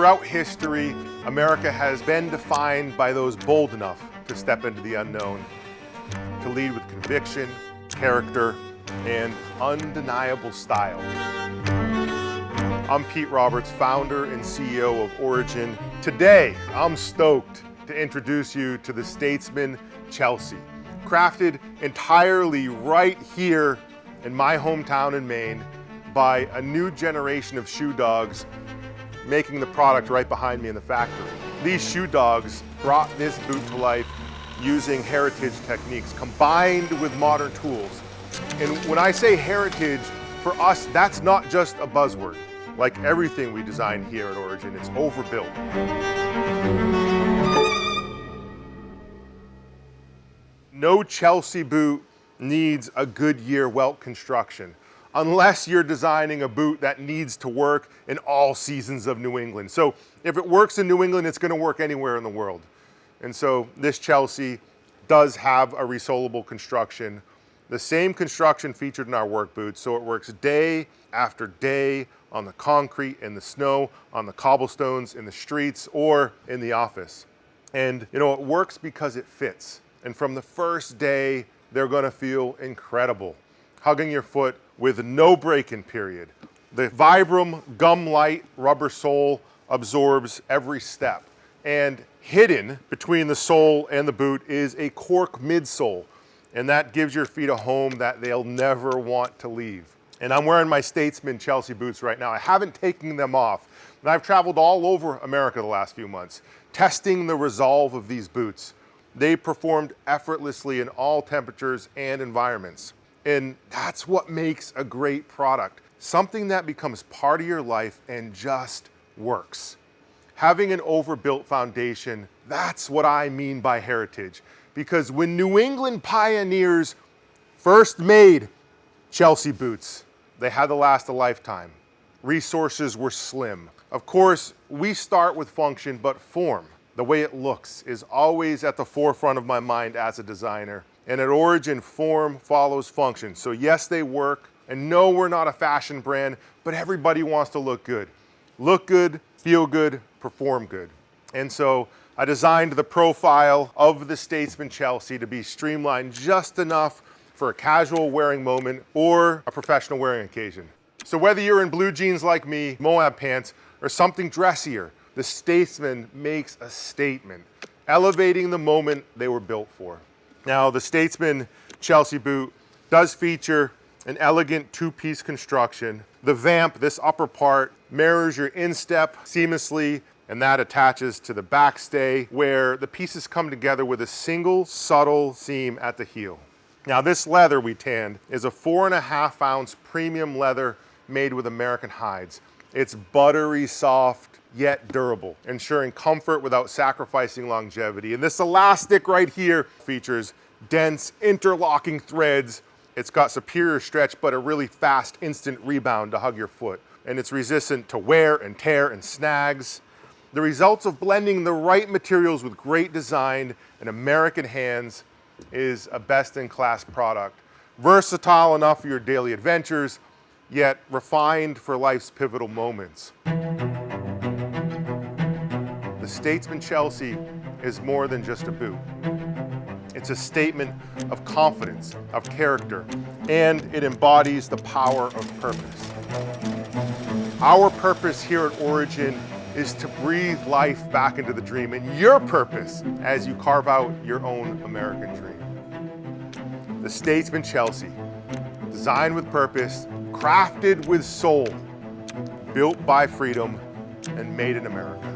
Throughout history, America has been defined by those bold enough to step into the unknown, to lead with conviction, character, and undeniable style. I'm Pete Roberts, founder and CEO of Origin. Today, I'm stoked to introduce you to the Statesman Chelsea, crafted entirely right here in my hometown in Maine by a new generation of shoe dogs making the product right behind me in the factory. These shoe dogs brought this boot to life using heritage techniques combined with modern tools. And when I say heritage, for us, that's not just a buzzword. Like everything we design here at Origin, it's overbuilt. No Chelsea boot needs a Goodyear welt construction, unless you're designing a boot that needs to work in all seasons of New England. So if it works in New England, it's gonna work anywhere in the world. And so this Chelsea does have a resolable construction, the same construction featured in our work boots, so it works day after day on the concrete, in the snow, on the cobblestones, in the streets, or in the office. And you know, it works because it fits. And from the first day, they're gonna feel incredible, hugging your foot with no break-in period. The Vibram gum-light rubber sole absorbs every step. And hidden between the sole and the boot is a cork midsole. And that gives your feet a home that they'll never want to leave. And I'm wearing my Statesman Chelsea boots right now. I haven't taken them off. And I've traveled all over America the last few months, testing the resolve of these boots. They performed effortlessly in all temperatures and environments. And that's what makes a great product. Something that becomes part of your life and just works. Having an overbuilt foundation, that's what I mean by heritage. Because when New England pioneers first made Chelsea boots, they had to last a lifetime. Resources were slim. Of course, we start with function, but form, the way it looks, is always at the forefront of my mind as a designer. And at Origin, form follows function. So yes, they work. And no, we're not a fashion brand, but everybody wants to look good. Look good, feel good, perform good. And so I designed the profile of the Statesman Chelsea to be streamlined just enough for a casual wearing moment or a professional wearing occasion. So whether you're in blue jeans like me, Moab pants, or something dressier, the Statesman makes a statement, elevating the moment they were built for. Now, the Statesman Chelsea boot does feature an elegant two-piece construction. The vamp, this upper part, mirrors your instep seamlessly, and that attaches to the backstay where the pieces come together with a single subtle seam at the heel. Now, this leather we tanned is a 4.5 ounce premium leather made with American hides. It's buttery soft, yet durable, ensuring comfort without sacrificing longevity. And this elastic right here features dense interlocking threads. It's got superior stretch, but a really fast instant rebound to hug your foot. And it's resistant to wear and tear and snags. The results of blending the right materials with great design and American hands is a best-in-class product. Versatile enough for your daily adventures, yet refined for life's pivotal moments. The Statesman Chelsea is more than just a boot. It's a statement of confidence, of character, and it embodies the power of purpose. Our purpose here at Origin is to breathe life back into the dream, and your purpose as you carve out your own American dream. The Statesman Chelsea, designed with purpose, crafted with soul, built by freedom, and made in America.